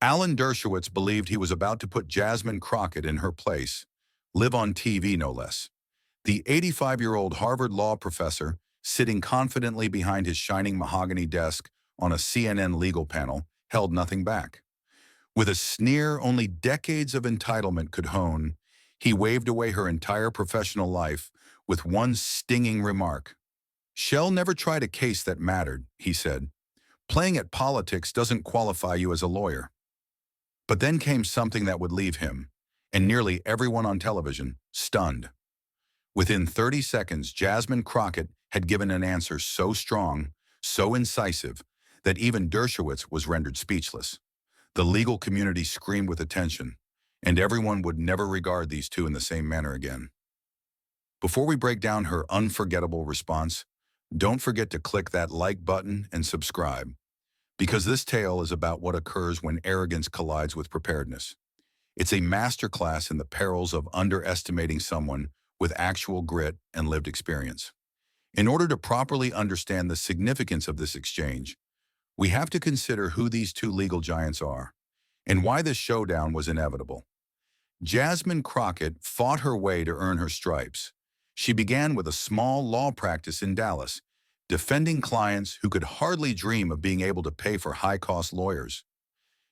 Alan Dershowitz believed he was about to put Jasmine Crockett in her place, live on TV no less. The 85-year-old Harvard law professor, sitting confidently behind his shining mahogany desk on a CNN legal panel, held nothing back. With a sneer only decades of entitlement could hone, he waved away her entire professional life with one stinging remark. "Shell never tried a case that mattered," he said. "Playing at politics doesn't qualify you as a lawyer." But then came something that would leave him, and nearly everyone on television, stunned. Within 30 seconds, Jasmine Crockett had given an answer so strong, so incisive, that even Dershowitz was rendered speechless. The legal community screamed with attention, and everyone would never regard these two in the same manner again. Before we break down her unforgettable response, don't forget to click that like button and subscribe, because this tale is about what occurs when arrogance collides with preparedness. It's a masterclass in the perils of underestimating someone with actual grit and lived experience. In order to properly understand the significance of this exchange, we have to consider who these two legal giants are and why this showdown was inevitable. Jasmine Crockett fought her way to earn her stripes. She began with a small law practice in Dallas, defending clients who could hardly dream of being able to pay for high-cost lawyers.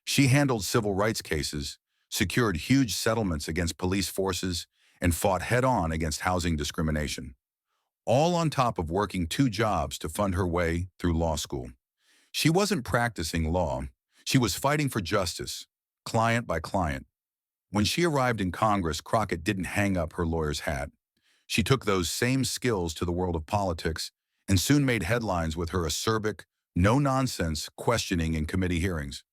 She handled civil rights cases, secured huge settlements against police forces, and fought head-on against housing discrimination, all on top of working two jobs to fund her way through law school. She wasn't practicing law. She was fighting for justice, client by client. When she arrived in Congress, Crockett didn't hang up her lawyer's hat. She took those same skills to the world of politics and soon made headlines with her acerbic, no-nonsense questioning in committee hearings.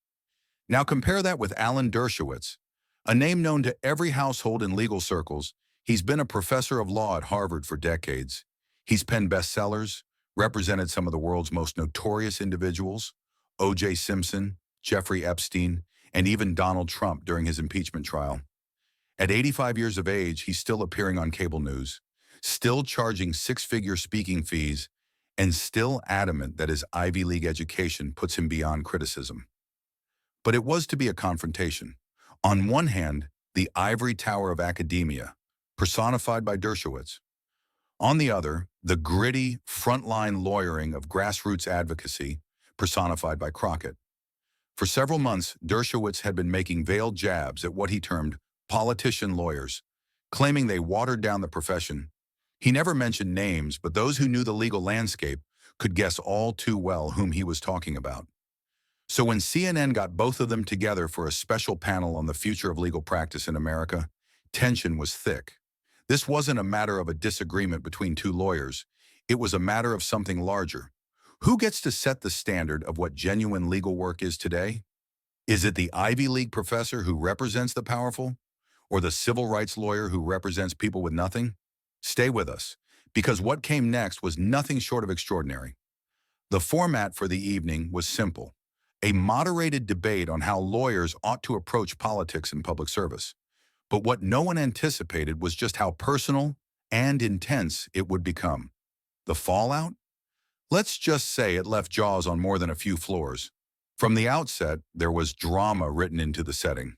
Now compare that with Alan Dershowitz, a name known to every household in legal circles. He's been a professor of law at Harvard for decades. He's penned bestsellers, represented some of the world's most notorious individuals, O.J. Simpson, Jeffrey Epstein, and even Donald Trump during his impeachment trial. At 85 years of age, he's still appearing on cable news, still charging six-figure speaking fees, and still adamant that his Ivy League education puts him beyond criticism. But it was to be a confrontation. On one hand, the ivory tower of academia, personified by Dershowitz. On the other, the gritty, frontline lawyering of grassroots advocacy, personified by Crockett. For several months, Dershowitz had been making veiled jabs at what he termed politician lawyers, claiming they watered down the profession. He never mentioned names, but those who knew the legal landscape could guess all too well whom he was talking about. So when CNN got both of them together for a special panel on the future of legal practice in America, tension was thick. This wasn't a matter of a disagreement between two lawyers. It was a matter of something larger. Who gets to set the standard of what genuine legal work is today? Is it the Ivy League professor who represents the powerful, or the civil rights lawyer who represents people with nothing? Stay with us, because what came next was nothing short of extraordinary. The format for the evening was simple: a moderated debate on how lawyers ought to approach politics and public service. But what no one anticipated was just how personal and intense it would become. The fallout? Let's just say it left jaws on more than a few floors. From the outset, there was drama written into the setting.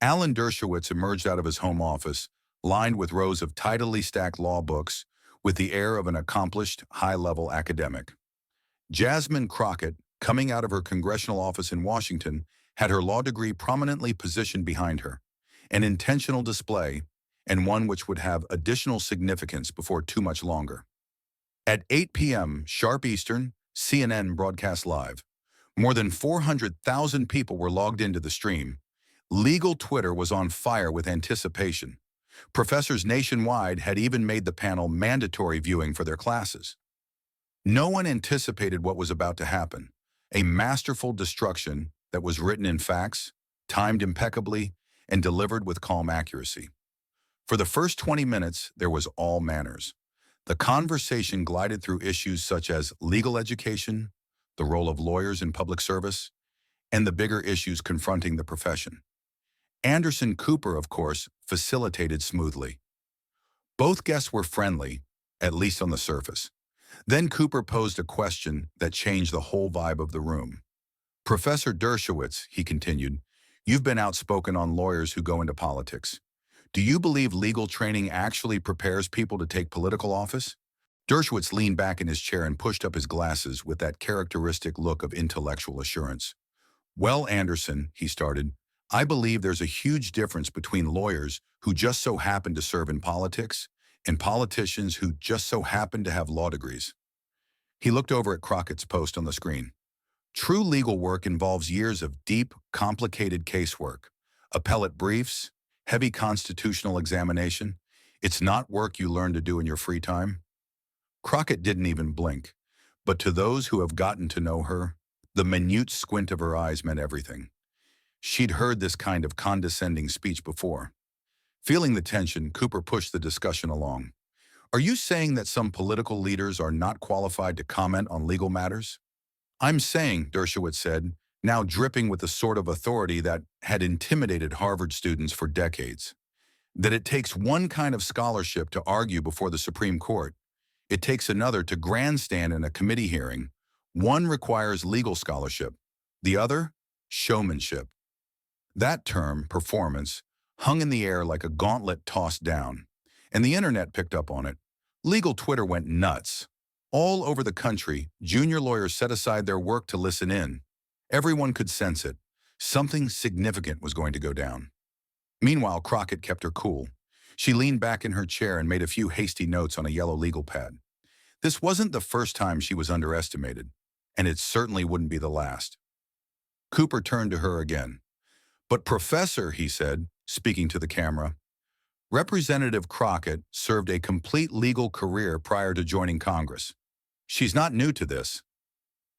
Alan Dershowitz emerged out of his home office, lined with rows of tidily stacked law books, with the air of an accomplished, high-level academic. Jasmine Crockett, coming out of her congressional office in Washington, had her law degree prominently positioned behind her, an intentional display, and one which would have additional significance before too much longer. At 8 p.m. sharp Eastern, CNN broadcast live. More than 400,000 people were logged into the stream. Legal Twitter was on fire with anticipation. Professors nationwide had even made the panel mandatory viewing for their classes. No one anticipated what was about to happen: a masterful destruction that was written in facts, timed impeccably, and delivered with calm accuracy. For the first 20 minutes, there was all manners. The conversation glided through issues such as legal education, the role of lawyers in public service, and the bigger issues confronting the profession. Anderson Cooper, of course, facilitated smoothly. Both guests were friendly, at least on the surface. Then Cooper posed a question that changed the whole vibe of the room. "Professor Dershowitz," he continued, You've been outspoken on lawyers who go into politics. Do you believe legal training actually prepares people to take political office? Dershowitz leaned back in his chair and pushed up his glasses with that characteristic look of intellectual assurance. Well, Anderson, he started, I believe there's a huge difference between lawyers who just so happen to serve in politics and politicians who just so happen to have law degrees. He looked over at Crockett's post on the screen. True legal work involves years of deep, complicated casework, appellate briefs, heavy constitutional examination. It's not work you learn to do in your free time. Crockett didn't even blink, but to those who have gotten to know her, the minute squint of her eyes meant everything. She'd heard this kind of condescending speech before. Feeling the tension, Cooper pushed the discussion along. Are you saying that some political leaders are not qualified to comment on legal matters? I'm saying, Dershowitz said, now dripping with the sort of authority that had intimidated Harvard students for decades, that it takes one kind of scholarship to argue before the Supreme Court. It takes another to grandstand in a committee hearing. One requires legal scholarship, the other, showmanship. That term, performance, hung in the air like a gauntlet tossed down, and the internet picked up on it. Legal Twitter went nuts. All over the country, junior lawyers set aside their work to listen in. Everyone could sense it. Something significant was going to go down. Meanwhile, Crockett kept her cool. She leaned back in her chair and made a few hasty notes on a yellow legal pad. This wasn't the first time she was underestimated, and it certainly wouldn't be the last. Cooper turned to her again. But Professor, he said, speaking to the camera, Representative Crockett served a complete legal career prior to joining Congress. She's not new to this.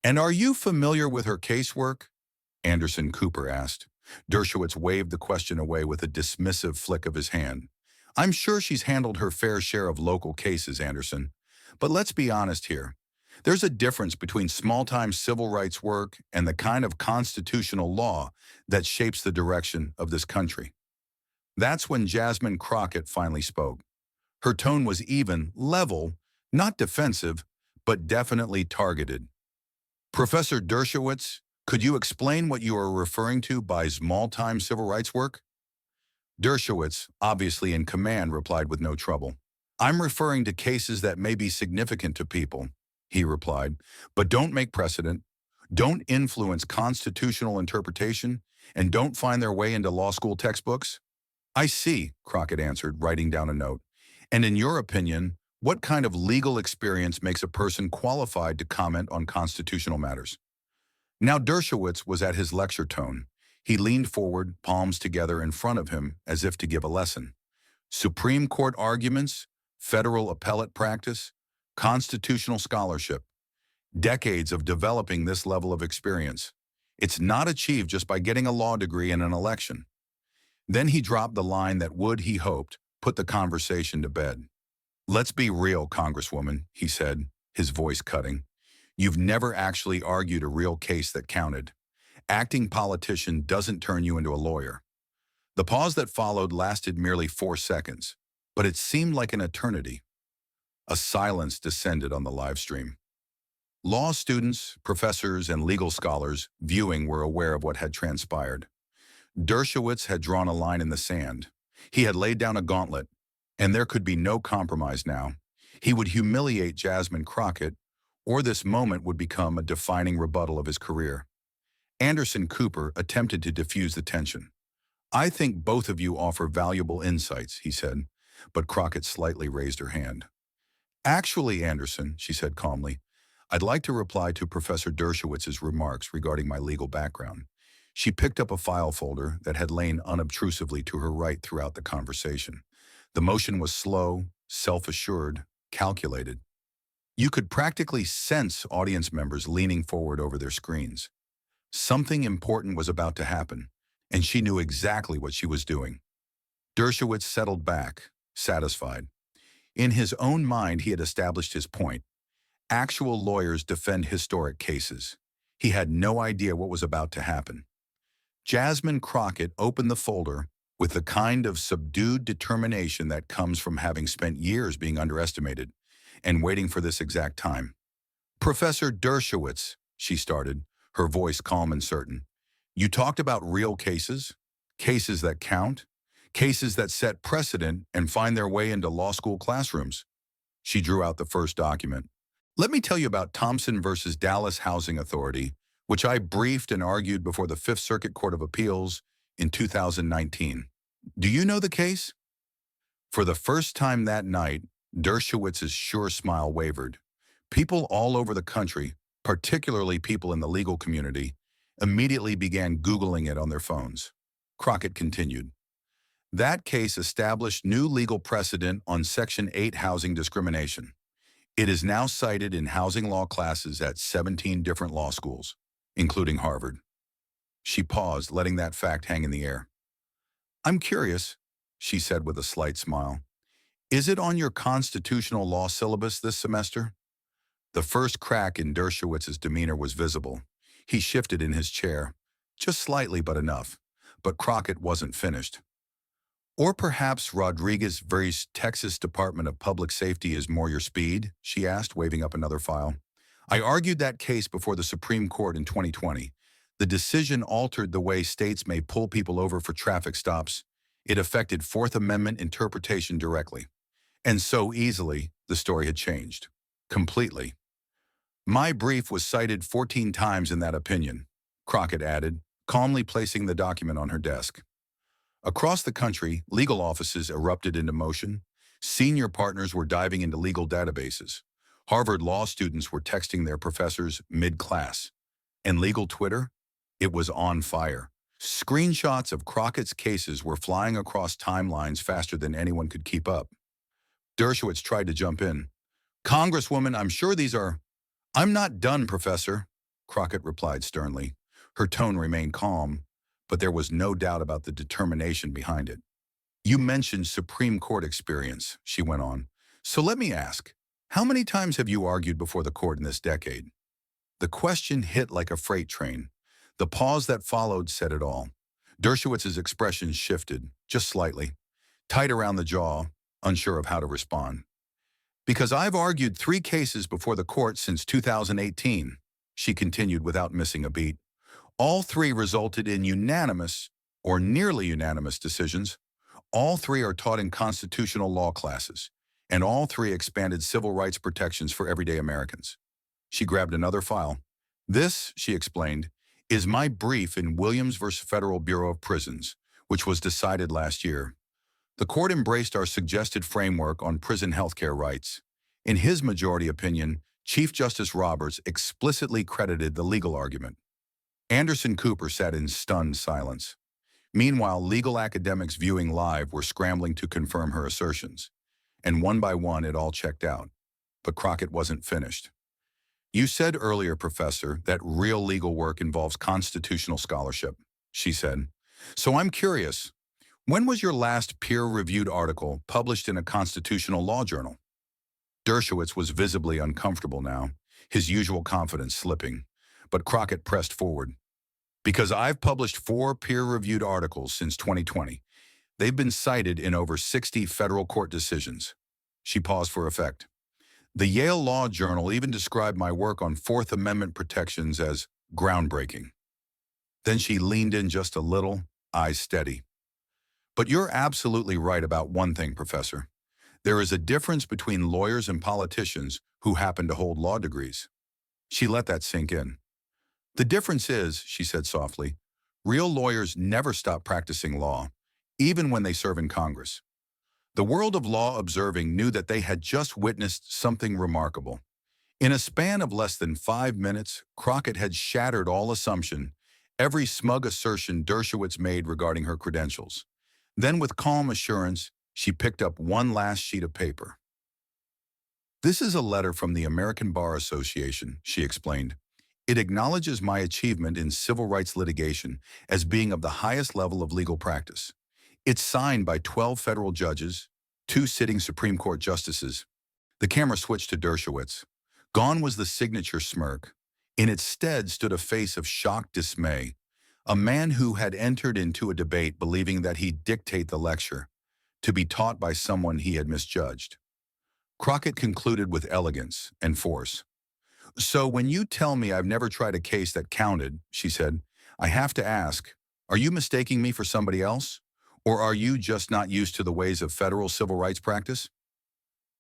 And are you familiar with her casework? Anderson Cooper asked. Dershowitz waved the question away with a dismissive flick of his hand. I'm sure she's handled her fair share of local cases, Anderson. But let's be honest here. There's a difference between small-time civil rights work and the kind of constitutional law that shapes the direction of this country. That's when Jasmine Crockett finally spoke. Her tone was even, level, not defensive, but definitely targeted. Professor Dershowitz, could you explain what you are referring to by small-time civil rights work? Dershowitz, obviously in command, replied with no trouble. I'm referring to cases that may be significant to people, he replied, but don't make precedent, don't influence constitutional interpretation, and don't find their way into law school textbooks. I see, Crockett answered, writing down a note. And in your opinion, what kind of legal experience makes a person qualified to comment on constitutional matters? Now Dershowitz was at his lecture tone. He leaned forward, palms together in front of him, as if to give a lesson. Supreme Court arguments, federal appellate practice, constitutional scholarship. Decades of developing this level of experience. It's not achieved just by getting a law degree in an election. Then he dropped the line that would, he hoped, put the conversation to bed. Let's be real, Congresswoman, he said, his voice cutting. You've never actually argued a real case that counted. Acting politician doesn't turn you into a lawyer. The pause that followed lasted merely 4 seconds, but it seemed like an eternity. A silence descended on the live stream. Law students, professors, and legal scholars viewing were aware of what had transpired. Dershowitz had drawn a line in the sand. He had laid down a gauntlet, and there could be no compromise now. He would humiliate Jasmine Crockett, or this moment would become a defining rebuttal of his career. Anderson Cooper attempted to diffuse the tension. I think both of you offer valuable insights, he said, but Crockett slightly raised her hand. Actually, Anderson, she said calmly, I'd like to reply to Professor Dershowitz's remarks regarding my legal background. She picked up a file folder that had lain unobtrusively to her right throughout the conversation. The motion was slow, self-assured, calculated. You could practically sense audience members leaning forward over their screens. Something important was about to happen, and she knew exactly what she was doing. Dershowitz settled back, satisfied. In his own mind, he had established his point. Actual lawyers defend historic cases. He had no idea what was about to happen. Jasmine Crockett opened the folder with the kind of subdued determination that comes from having spent years being underestimated and waiting for this exact time. Professor Dershowitz, she started, her voice calm and certain. You talked about real cases, cases that count, cases that set precedent and find their way into law school classrooms. She drew out the first document. Let me tell you about Thompson versus Dallas Housing Authority, which I briefed and argued before the Fifth Circuit Court of Appeals in 2019. Do you know the case? For the first time that night, Dershowitz's sure smile wavered. People all over the country, particularly people in the legal community, immediately began Googling it on their phones. Crockett continued. That case established new legal precedent on Section 8 housing discrimination. It is now cited in housing law classes at 17 different law schools, including Harvard. She paused, letting that fact hang in the air. I'm curious, she said with a slight smile. Is it on your constitutional law syllabus this semester? The first crack in Dershowitz's demeanor was visible. He shifted in his chair, just slightly but enough. But Crockett wasn't finished. Or perhaps Rodriguez versus Texas Department of Public Safety is more your speed, she asked, waving up another file. I argued that case before the Supreme Court in 2020. The decision altered the way states may pull people over for traffic stops. It affected Fourth Amendment interpretation directly. And so easily, the story had changed. Completely. My brief was cited 14 times in that opinion, Crockett added, calmly placing the document on her desk. Across the country, legal offices erupted into motion. Senior partners were diving into legal databases. Harvard law students were texting their professors mid-class. And legal Twitter? It was on fire. Screenshots of Crockett's cases were flying across timelines faster than anyone could keep up. Dershowitz tried to jump in. Congresswoman, I'm sure these are... I'm not done, Professor, Crockett replied sternly. Her tone remained calm, but there was no doubt about the determination behind it. You mentioned Supreme Court experience, she went on. So let me ask, how many times have you argued before the court in this decade? The question hit like a freight train. The pause that followed said it all. Dershowitz's expression shifted, just slightly, tight around the jaw, unsure of how to respond. Because I've argued 3 cases before the court since 2018, she continued without missing a beat. All 3 resulted in unanimous, or nearly unanimous, decisions. All 3 are taught in constitutional law classes, and all 3 expanded civil rights protections for everyday Americans. She grabbed another file. This, she explained, is my brief in Williams v. Federal Bureau of Prisons, which was decided last year. The court embraced our suggested framework on prison healthcare rights. In his majority opinion, Chief Justice Roberts explicitly credited the legal argument. Anderson Cooper sat in stunned silence. Meanwhile, legal academics viewing live were scrambling to confirm her assertions. And one by one, it all checked out. But Crockett wasn't finished. You said earlier, Professor, that real legal work involves constitutional scholarship, she said. So I'm curious, when was your last peer-reviewed article published in a constitutional law journal? Dershowitz was visibly uncomfortable now, his usual confidence slipping. But Crockett pressed forward. Because I've published 4 peer-reviewed articles since 2020. They've been cited in over 60 federal court decisions. She paused for effect. The Yale Law Journal even described my work on Fourth Amendment protections as groundbreaking. Then she leaned in just a little, eyes steady. But you're absolutely right about one thing, Professor. There is a difference between lawyers and politicians who happen to hold law degrees. She let that sink in. The difference is, she said softly, real lawyers never stop practicing law, even when they serve in Congress. The world of law observing knew that they had just witnessed something remarkable. In a span of less than 5 minutes, Crockett had shattered all assumption, every smug assertion Dershowitz made regarding her credentials. Then with calm assurance, she picked up one last sheet of paper. This is a letter from the American Bar Association, she explained. It acknowledges my achievement in civil rights litigation as being of the highest level of legal practice. It's signed by 12 federal judges, 2 sitting Supreme Court justices. The camera switched to Dershowitz. Gone was the signature smirk. In its stead stood a face of shocked dismay, a man who had entered into a debate believing that he'd dictate the lecture, to be taught by someone he had misjudged. Crockett concluded with elegance and force. So when you tell me I've never tried a case that counted, she said, I have to ask, are you mistaking me for somebody else? Or are you just not used to the ways of federal civil rights practice?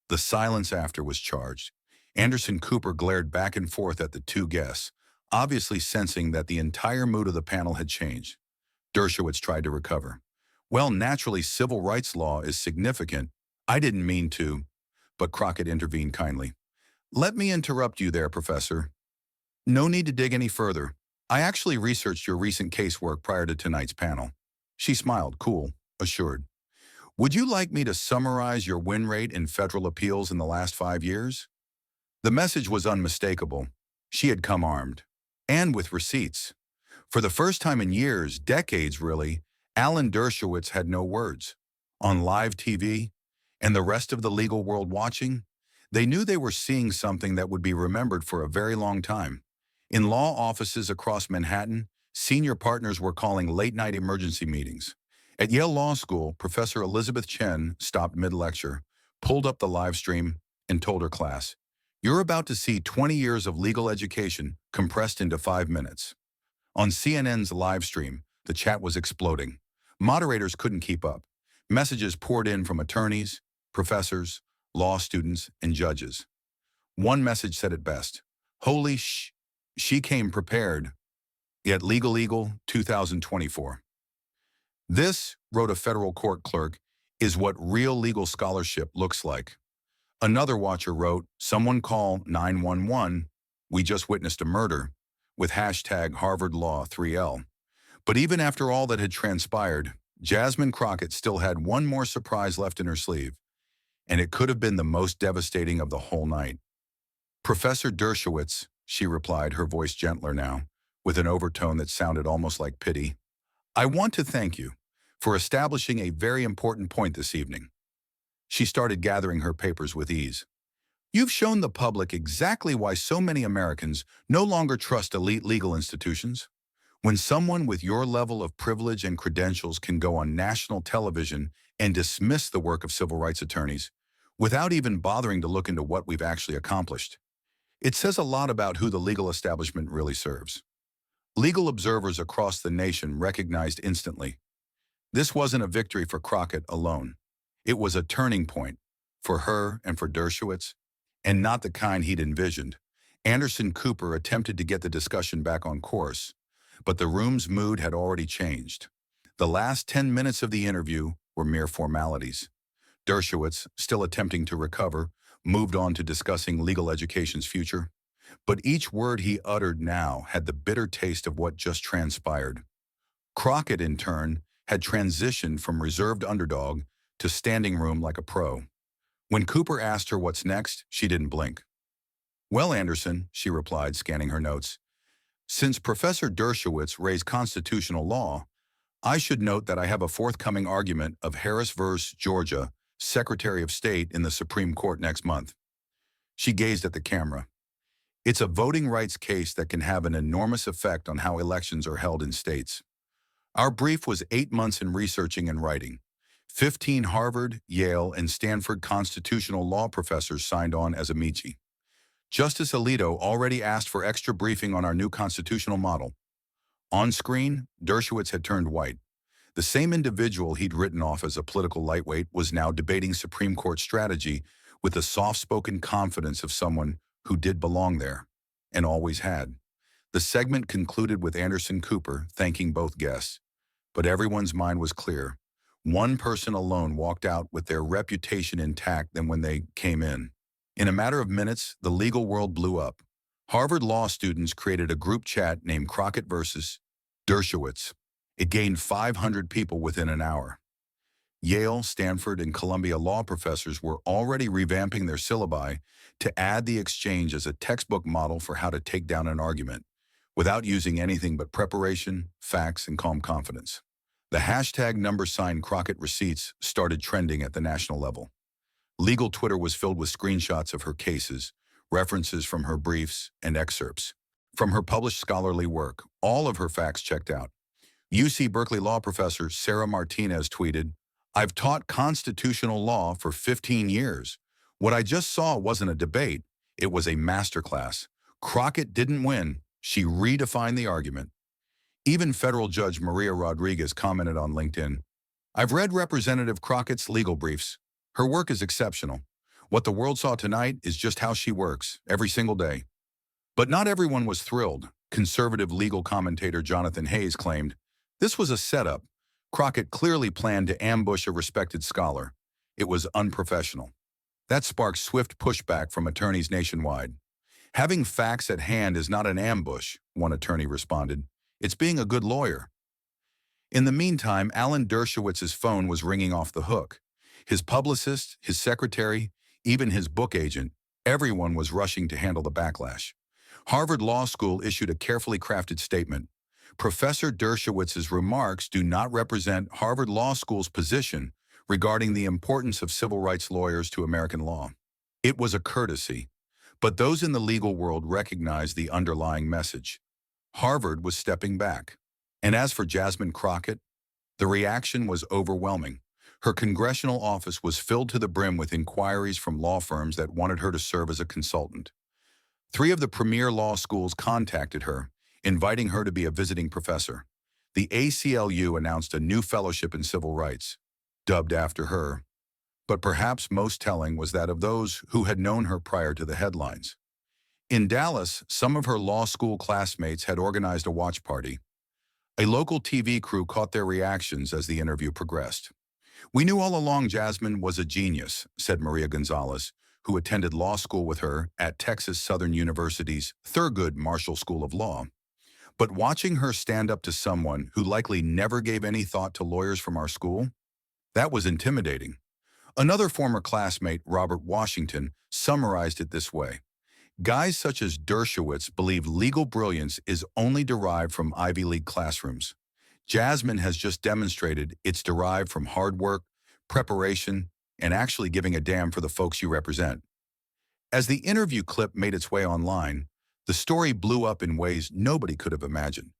The silence after was charged. Anderson Cooper glared back and forth at the two guests, obviously sensing that the entire mood of the panel had changed. Dershowitz tried to recover. Well, naturally, civil rights law is significant. I didn't mean to, but Crockett intervened kindly. Let me interrupt you there, Professor. No need to dig any further. I actually researched your recent casework prior to tonight's panel. She smiled, cool, assured. Would you like me to summarize your win rate in federal appeals in the last 5 years? The message was unmistakable. She had come armed. And with receipts. For the first time in years, decades really, Alan Dershowitz had no words. On live TV, and the rest of the legal world watching, they knew they were seeing something that would be remembered for a very long time. In law offices across Manhattan, senior partners were calling late-night emergency meetings. At Yale Law School, Professor Elizabeth Chen stopped mid-lecture, pulled up the live stream, and told her class, "You're about to see 20 years of legal education compressed into 5 minutes." On CNN's live stream, the chat was exploding. Moderators couldn't keep up. Messages poured in from attorneys, professors, law students, and judges. One message said it best. Holy sh... She came prepared. Yet Legal Eagle 2024. This, wrote a federal court clerk, is what real legal scholarship looks like. Another watcher wrote, someone call 911, we just witnessed a murder, with hashtag Harvard Law 3L. But even after all that had transpired, Jasmine Crockett still had one more surprise left in her sleeve, and it could have been the most devastating of the whole night. Professor Dershowitz, she replied, her voice gentler now, with an overtone that sounded almost like pity. I want to thank you for establishing a very important point this evening. She started gathering her papers with ease. You've shown the public exactly why so many Americans no longer trust elite legal institutions. When someone with your level of privilege and credentials can go on national television and dismiss the work of civil rights attorneys without even bothering to look into what we've actually accomplished, it says a lot about who the legal establishment really serves. Legal observers across the nation recognized instantly. This wasn't a victory for Crockett alone. It was a turning point for her and for Dershowitz, and not the kind he'd envisioned. Anderson Cooper attempted to get the discussion back on course, but the room's mood had already changed. The last 10 minutes of the interview were mere formalities. Dershowitz, still attempting to recover, moved on to discussing legal education's future. But each word he uttered now had the bitter taste of what just transpired. Crockett, in turn, had transitioned from reserved underdog to standing room like a pro. When Cooper asked her what's next, she didn't blink. Well, Anderson, she replied, scanning her notes, since Professor Dershowitz raised constitutional law, I should note that I have a forthcoming argument of Harris v. Georgia, Secretary of State in the Supreme Court next month. She gazed at the camera. It's a voting rights case that can have an enormous effect on how elections are held in states. Our brief was 8 months in researching and writing. 15 Harvard, Yale, and Stanford constitutional law professors signed on as amici. Justice Alito already asked for extra briefing on our new constitutional model. On screen, Dershowitz had turned white. The same individual he'd written off as a political lightweight was now debating Supreme Court strategy with the soft-spoken confidence of someone who did belong there, and always had. The segment concluded with Anderson Cooper thanking both guests, but everyone's mind was clear. One person alone walked out with their reputation intact than when they came in. In a matter of minutes, the legal world blew up. Harvard law students created a group chat named Crockett versus Dershowitz. It gained 500 people within an hour. Yale, Stanford, and Columbia law professors were already revamping their syllabi to add the exchange as a textbook model for how to take down an argument, without using anything but preparation, facts, and calm confidence. The hashtag # Crockett receipts started trending at the national level. Legal Twitter was filled with screenshots of her cases, references from her briefs, and excerpts from her published scholarly work, all of her facts checked out. UC Berkeley law professor Sarah Martinez tweeted, I've taught constitutional law for 15 years. What I just saw wasn't a debate, it was a masterclass. Crockett didn't win, she redefined the argument. Even federal Judge Maria Rodriguez commented on LinkedIn, "I've read Representative Crockett's legal briefs. Her work is exceptional. What the world saw tonight is just how she works, every single day." But not everyone was thrilled. Conservative legal commentator Jonathan Hayes claimed, "This was a setup. Crockett clearly planned to ambush a respected scholar. It was unprofessional." That sparked swift pushback from attorneys nationwide. "Having facts at hand is not an ambush," one attorney responded. "It's being a good lawyer." In the meantime, Alan Dershowitz's phone was ringing off the hook. His publicist, his secretary, even his book agent, everyone was rushing to handle the backlash. Harvard Law School issued a carefully crafted statement. "Professor Dershowitz's remarks do not represent Harvard Law School's position regarding the importance of civil rights lawyers to American law." It was a courtesy, but those in the legal world recognized the underlying message. Harvard was stepping back. And as for Jasmine Crockett, the reaction was overwhelming. Her congressional office was filled to the brim with inquiries from law firms that wanted her to serve as a consultant. 3 of the premier law schools contacted her, inviting her to be a visiting professor. The ACLU announced a new fellowship in civil rights, dubbed after her. But perhaps most telling was that of those who had known her prior to the headlines. In Dallas, some of her law school classmates had organized a watch party. A local TV crew caught their reactions as the interview progressed. "We knew all along Jasmine was a genius," said Maria Gonzalez, who attended law school with her at Texas Southern University's Thurgood Marshall School of Law. "But watching her stand up to someone who likely never gave any thought to lawyers from our school, that was intimidating." Another former classmate, Robert Washington, summarized it this way: "Guys such as Dershowitz believe legal brilliance is only derived from Ivy League classrooms. Jasmine has just demonstrated it's derived from hard work, preparation, and actually giving a damn for the folks you represent." As the interview clip made its way online, the story blew up in ways nobody could have imagined.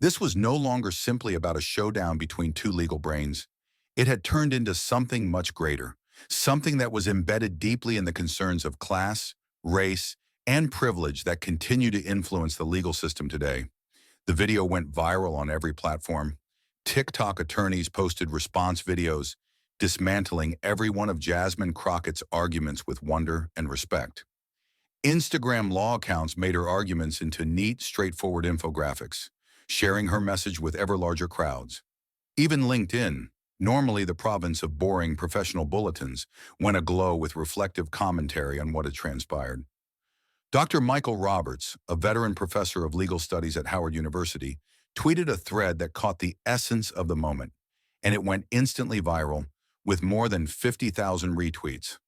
This was no longer simply about a showdown between 2 legal brains. It had turned into something much greater, something that was embedded deeply in the concerns of class, race, and privilege that continue to influence the legal system today. The video went viral on every platform. TikTok attorneys posted response videos, dismantling every one of Jasmine Crockett's arguments with wonder and respect. Instagram law accounts made her arguments into neat, straightforward infographics, sharing her message with ever larger crowds. Even LinkedIn, normally the province of boring professional bulletins, went aglow with reflective commentary on what had transpired. Dr. Michael Roberts, a veteran professor of legal studies at Howard University, tweeted a thread that caught the essence of the moment, and it went instantly viral with more than 50,000 retweets.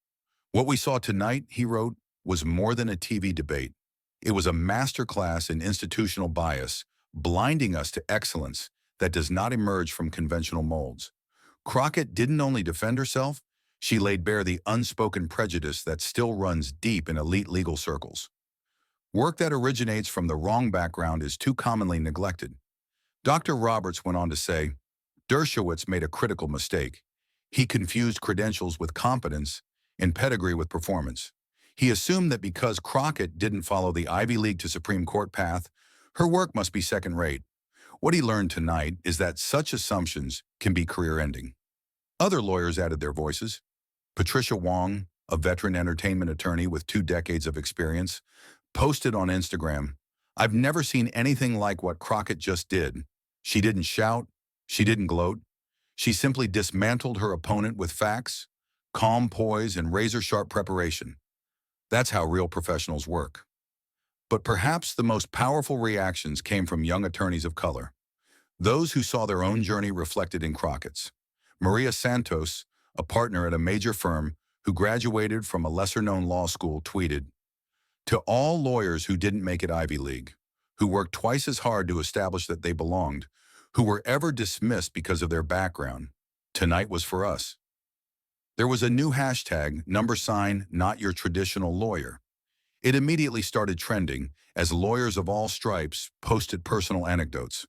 "What we saw tonight," he wrote, "was more than a TV debate. It was a masterclass in institutional bias, blinding us to excellence that does not emerge from conventional molds." Crockett didn't only defend herself, she laid bare the unspoken prejudice that still runs deep in elite legal circles. Work that originates from the wrong background is too commonly neglected. Dr. Roberts went on to say, "Dershowitz made a critical mistake. He confused credentials with competence and pedigree with performance. He assumed that because Crockett didn't follow the Ivy League to Supreme Court path, her work must be second-rate. What he learned tonight is that such assumptions can be career-ending." Other lawyers added their voices. Patricia Wong, a veteran entertainment attorney with 2 decades of experience, posted on Instagram, "I've never seen anything like what Crockett just did. She didn't shout, she didn't gloat. She simply dismantled her opponent with facts, calm poise, and razor-sharp preparation. That's how real professionals work." But perhaps the most powerful reactions came from young attorneys of color, those who saw their own journey reflected in Crockett's. Maria Santos, a partner at a major firm who graduated from a lesser-known law school, tweeted, "To all lawyers who didn't make it Ivy League, who worked twice as hard to establish that they belonged, who were ever dismissed because of their background, tonight was for us." There was a new hashtag, #not your traditional lawyer. It immediately started trending as lawyers of all stripes posted personal anecdotes,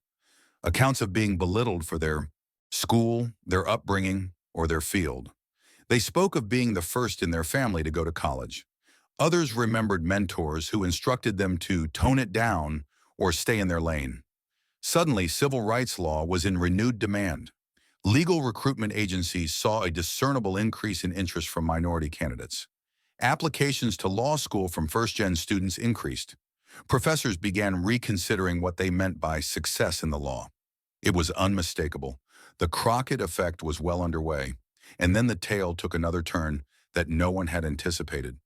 accounts of being belittled for their school, their upbringing, or their field. They spoke of being the first in their family to go to college. Others remembered mentors who instructed them to tone it down or stay in their lane. Suddenly, civil rights law was in renewed demand. Legal recruitment agencies saw a discernible increase in interest from minority candidates. Applications to law school from first-gen students increased. Professors began reconsidering what they meant by success in the law. It was unmistakable. The Crockett effect was well underway, and then the tale took another turn that no one had anticipated.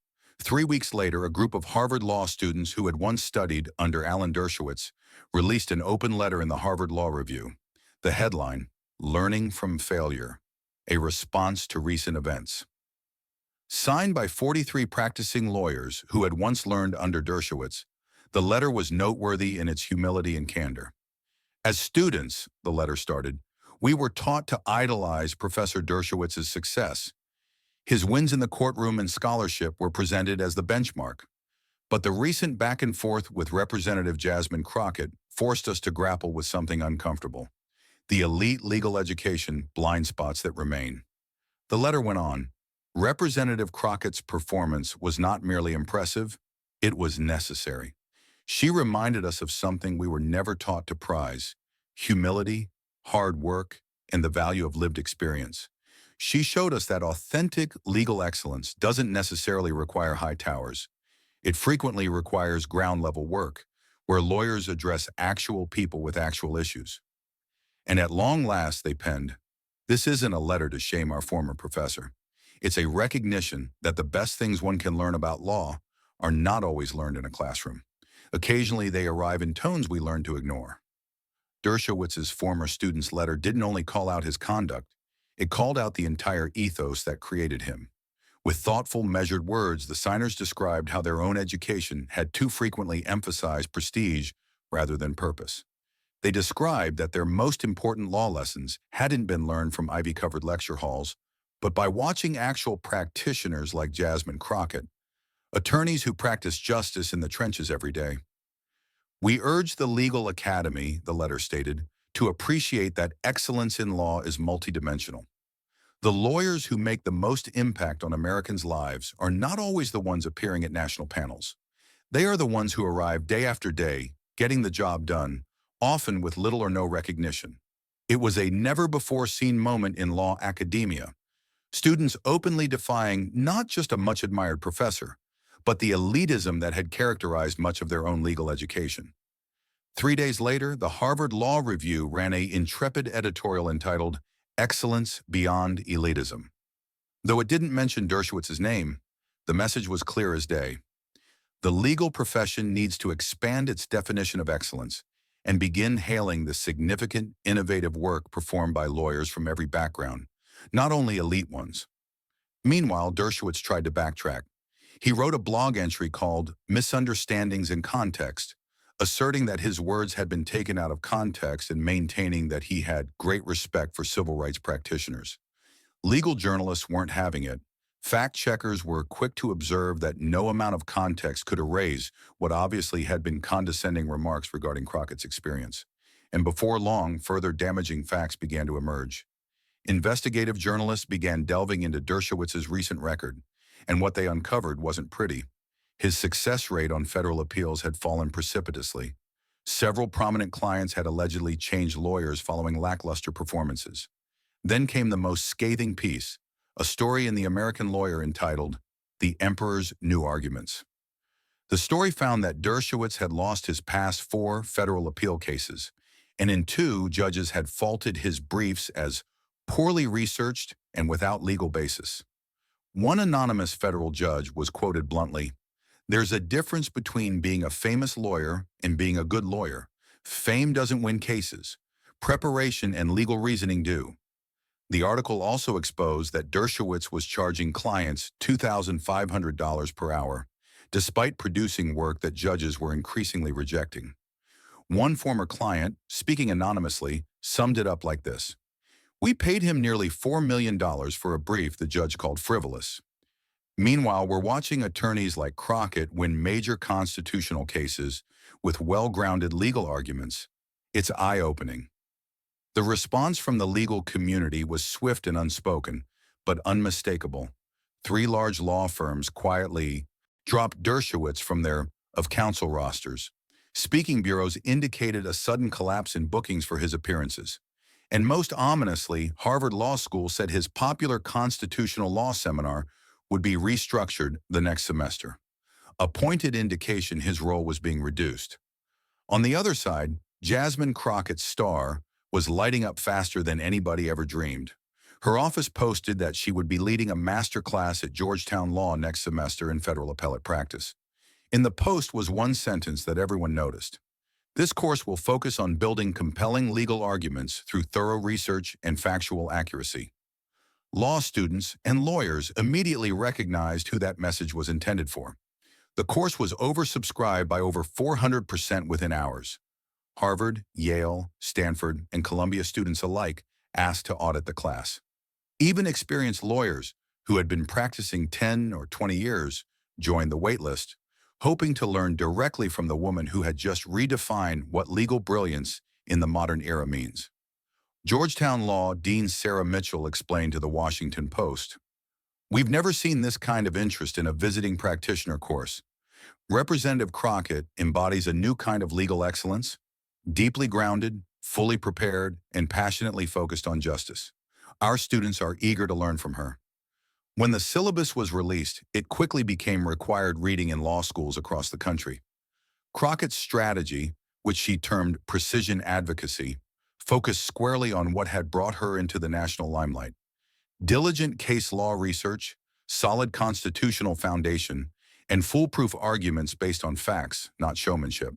3 weeks later, a group of Harvard Law students who had once studied under Alan Dershowitz released an open letter in the Harvard Law Review. The headline, "Learning from Failure, a Response to Recent Events." Signed by 43 practicing lawyers who had once learned under Dershowitz, the letter was noteworthy in its humility and candor. As students, the letter started, we were taught to idolize Professor Dershowitz's success. His wins in the courtroom and scholarship were presented as the benchmark. But the recent back and forth with Representative Jasmine Crockett forced us to grapple with something uncomfortable: the elite legal education blind spots that remain. The letter went on. Representative Crockett's performance was not merely impressive, it was necessary. She reminded us of something we were never taught to prize: humility, hard work, and the value of lived experience. She showed us that authentic legal excellence doesn't necessarily require high towers. It frequently requires ground-level work, where lawyers address actual people with actual issues. And at long last, they penned, "This isn't a letter to shame our former professor. It's a recognition that the best things one can learn about law are not always learned in a classroom. Occasionally, they arrive in tones we learn to ignore." Dershowitz's former student's letter didn't only call out his conduct, it called out the entire ethos that created him. With thoughtful, measured words, the signers described how their own education had too frequently emphasized prestige rather than purpose. They described that their most important law lessons hadn't been learned from ivy-covered lecture halls, but by watching actual practitioners like Jasmine Crockett, attorneys who practice justice in the trenches every day. "We urge the legal academy," the letter stated, "to appreciate that excellence in law is multidimensional. The lawyers who make the most impact on Americans' lives are not always the ones appearing at national panels. They are the ones who arrive day after day, getting the job done, often with little or no recognition." It was a never-before-seen moment in law academia. Students openly defying not just a much-admired professor, but the elitism that had characterized much of their own legal education. 3 days later, the Harvard Law Review ran an intrepid editorial entitled "Excellence Beyond Elitism." Though it didn't mention Dershowitz's name, the message was clear as day. The legal profession needs to expand its definition of excellence and begin hailing the significant, innovative work performed by lawyers from every background, not only elite ones. Meanwhile, Dershowitz tried to backtrack. He wrote a blog entry called "Misunderstandings in Context," asserting that his words had been taken out of context and maintaining that he had great respect for civil rights practitioners. Legal journalists weren't having it. Fact-checkers were quick to observe that no amount of context could erase what obviously had been condescending remarks regarding Crockett's experience. And before long, further damaging facts began to emerge. Investigative journalists began delving into Dershowitz's recent record, and what they uncovered wasn't pretty. His success rate on federal appeals had fallen precipitously. Several prominent clients had allegedly changed lawyers following lackluster performances. Then came the most scathing piece, a story in the American Lawyer entitled "The Emperor's New Arguments." The story found that Dershowitz had lost his past 4 federal appeal cases, and in 2, judges had faulted his briefs as poorly researched and without legal basis. One anonymous federal judge was quoted bluntly, "There's a difference between being a famous lawyer and being a good lawyer. Fame doesn't win cases. Preparation and legal reasoning do." The article also exposed that Dershowitz was charging clients $2,500 per hour, despite producing work that judges were increasingly rejecting. One former client, speaking anonymously, summed it up like this: "We paid him nearly $4 million for a brief the judge called frivolous. Meanwhile, we're watching attorneys like Crockett win major constitutional cases with well-grounded legal arguments. It's eye-opening." The response from the legal community was swift and unspoken, but unmistakable. 3 large law firms quietly dropped Dershowitz from their of counsel rosters, Speaking bureaus indicated a sudden collapse in bookings for his appearances. And most ominously, Harvard Law School said his popular constitutional law seminar would be restructured the next semester, a pointed indication his role was being reduced. On the other side, Jasmine Crockett's star was lighting up faster than anybody ever dreamed. Her office posted that she would be leading a master class at Georgetown Law next semester in federal appellate practice. In the post was one sentence that everyone noticed. This course will focus on building compelling legal arguments through thorough research and factual accuracy. Law students and lawyers immediately recognized who that message was intended for. The course was oversubscribed by over 400% within hours. Harvard, Yale, Stanford, and Columbia students alike asked to audit the class. Even experienced lawyers who had been practicing 10 or 20 years joined the waitlist, hoping to learn directly from the woman who had just redefined what legal brilliance in the modern era means. Georgetown Law Dean Sarah Mitchell explained to the Washington Post, "We've never seen this kind of interest in a visiting practitioner course. Representative Crockett embodies a new kind of legal excellence, deeply grounded, fully prepared, and passionately focused on justice. Our students are eager to learn from her." When the syllabus was released, it quickly became required reading in law schools across the country. Crockett's strategy, which she termed precision advocacy, focused squarely on what had brought her into the national limelight: diligent case law research, solid constitutional foundation, and foolproof arguments based on facts, not showmanship.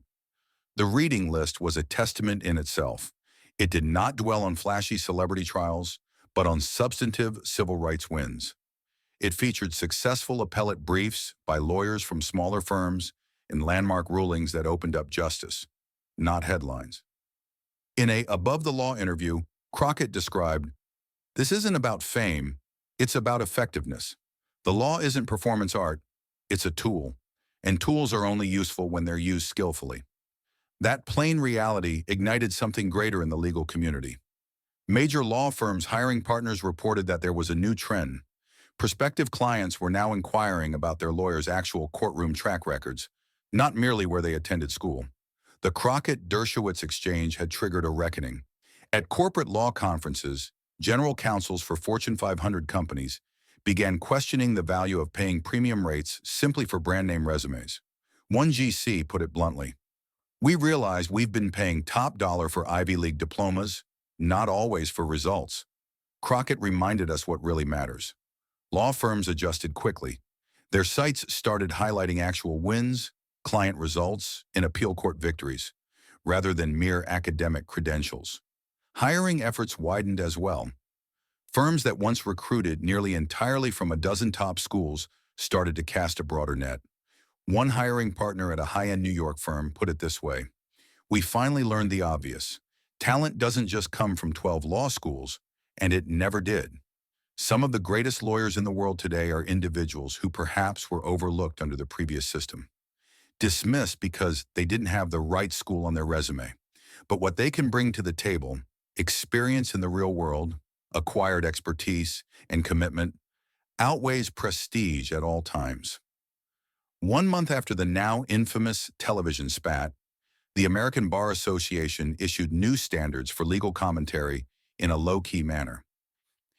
The reading list was a testament in itself. It did not dwell on flashy celebrity trials, but on substantive civil rights wins. It featured successful appellate briefs by lawyers from smaller firms and landmark rulings that opened up justice, not headlines. In a Above the Law interview, Crockett described, "This isn't about fame, it's about effectiveness. The law isn't performance art, it's a tool, and tools are only useful when they're used skillfully." That plain reality ignited something greater in the legal community. Major law firms' hiring partners reported that there was a new trend. Prospective clients were now inquiring about their lawyers' actual courtroom track records, not merely where they attended school. The Crockett-Dershowitz exchange had triggered a reckoning. At corporate law conferences, general counsels for Fortune 500 companies began questioning the value of paying premium rates simply for brand-name resumes. One GC put it bluntly, "We realize we've been paying top dollar for Ivy League diplomas, not always for results." Crockett reminded us what really matters. Law firms adjusted quickly. Their sites started highlighting actual wins, client results, and appeal court victories, rather than mere academic credentials. Hiring efforts widened as well. Firms that once recruited nearly entirely from a dozen top schools started to cast a broader net. One hiring partner at a high-end New York firm put it this way, "We finally learned the obvious. Talent doesn't just come from 12 law schools, and it never did. Some of the greatest lawyers in the world today are individuals who perhaps were overlooked under the previous system, dismissed because they didn't have the right school on their resume. But what they can bring to the table, experience in the real world, acquired expertise, and commitment, outweighs prestige at all times." 1 month after the now infamous television spat, the American Bar Association issued new standards for legal commentary in a low-key manner.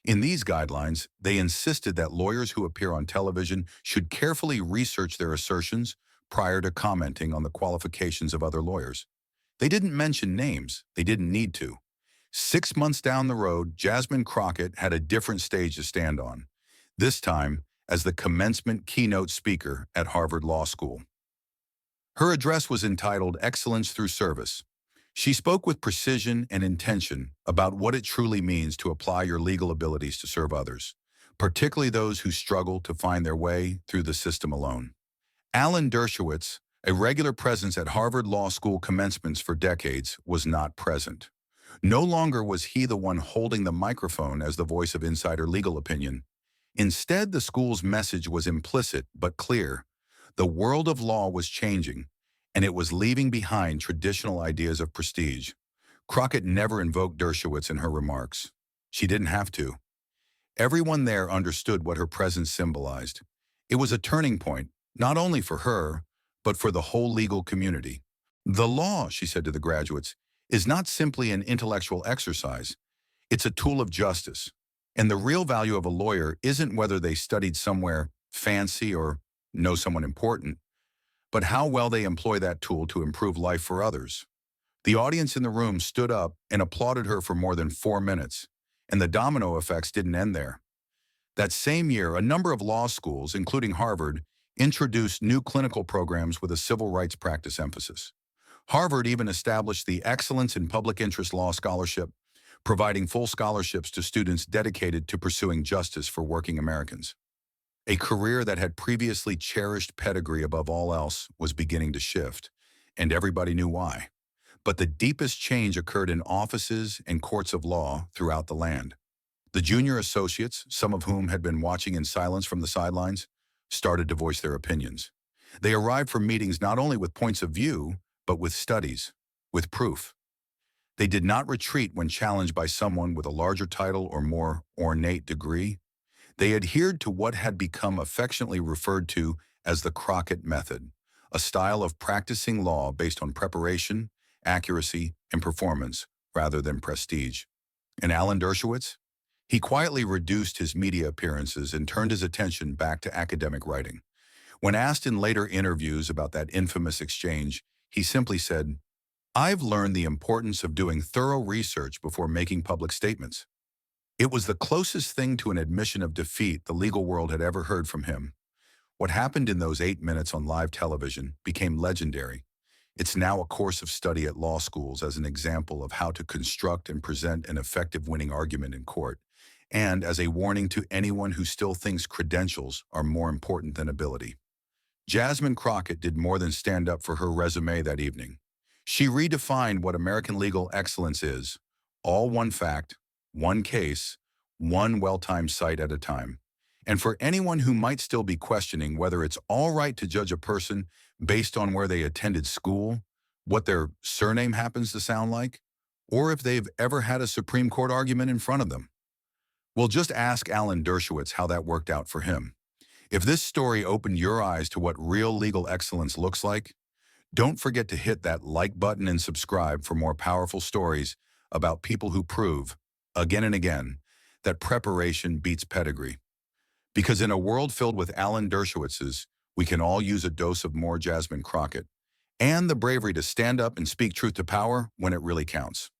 In these guidelines, they insisted that lawyers who appear on television should carefully research their assertions prior to commenting on the qualifications of other lawyers. They didn't mention names. They didn't need to. 6 months down the road, Jasmine Crockett had a different stage to stand on, this time as the commencement keynote speaker at Harvard Law School. Her address was entitled "Excellence Through Service." She spoke with precision and intention about what it truly means to apply your legal abilities to serve others, particularly those who struggle to find their way through the system alone. Alan Dershowitz, a regular presence at Harvard Law School commencements for decades, was not present. No longer was he the one holding the microphone as the voice of insider legal opinion. Instead, the school's message was implicit but clear. The world of law was changing, and it was leaving behind traditional ideas of prestige. Crockett never invoked Dershowitz in her remarks. She didn't have to. Everyone there understood what her presence symbolized. It was a turning point, not only for her, but for the whole legal community. The law, she said to the graduates, is not simply an intellectual exercise. It's a tool of justice. And the real value of a lawyer isn't whether they studied somewhere fancy or know someone important, but how well they employ that tool to improve life for others. The audience in the room stood up and applauded her for more than 4 minutes, and the domino effects didn't end there. That same year, a number of law schools, including Harvard, introduced new clinical programs with a civil rights practice emphasis. Harvard even established the Excellence in Public Interest Law Scholarship, providing full scholarships to students dedicated to pursuing justice for working Americans. A career that had previously cherished pedigree above all else was beginning to shift, and everybody knew why. But the deepest change occurred in offices and courts of law throughout the land. The junior associates, some of whom had been watching in silence from the sidelines, started to voice their opinions. They arrived for meetings not only with points of view, but with studies, with proof. They did not retreat when challenged by someone with a larger title or more ornate degree. They adhered to what had become affectionately referred to as the Crockett method, a style of practicing law based on preparation, accuracy, and performance rather than prestige. And Alan Dershowitz? He quietly reduced his media appearances and turned his attention back to academic writing. When asked in later interviews about that infamous exchange, he simply said, "I've learned the importance of doing thorough research before making public statements." It was the closest thing to an admission of defeat the legal world had ever heard from him. What happened in those 8 minutes on live television became legendary. It's now a course of study at law schools as an example of how to construct and present an effective winning argument in court, and as a warning to anyone who still thinks credentials are more important than ability. Jasmine Crockett did more than stand up for her resume that evening. She redefined what American legal excellence is, all one fact, one case, one well-timed cite at a time. And for anyone who might still be questioning whether it's all right to judge a person based on where they attended school, what their surname happens to sound like, or if they've ever had a Supreme Court argument in front of them. Well, just ask Alan Dershowitz how that worked out for him. If this story opened your eyes to what real legal excellence looks like, don't forget to hit that like button and subscribe for more powerful stories about people who prove, again and again, that preparation beats pedigree. Because in a world filled with Alan Dershowitzes, we can all use a dose of more Jasmine Crockett and the bravery to stand up and speak truth to power when it really counts.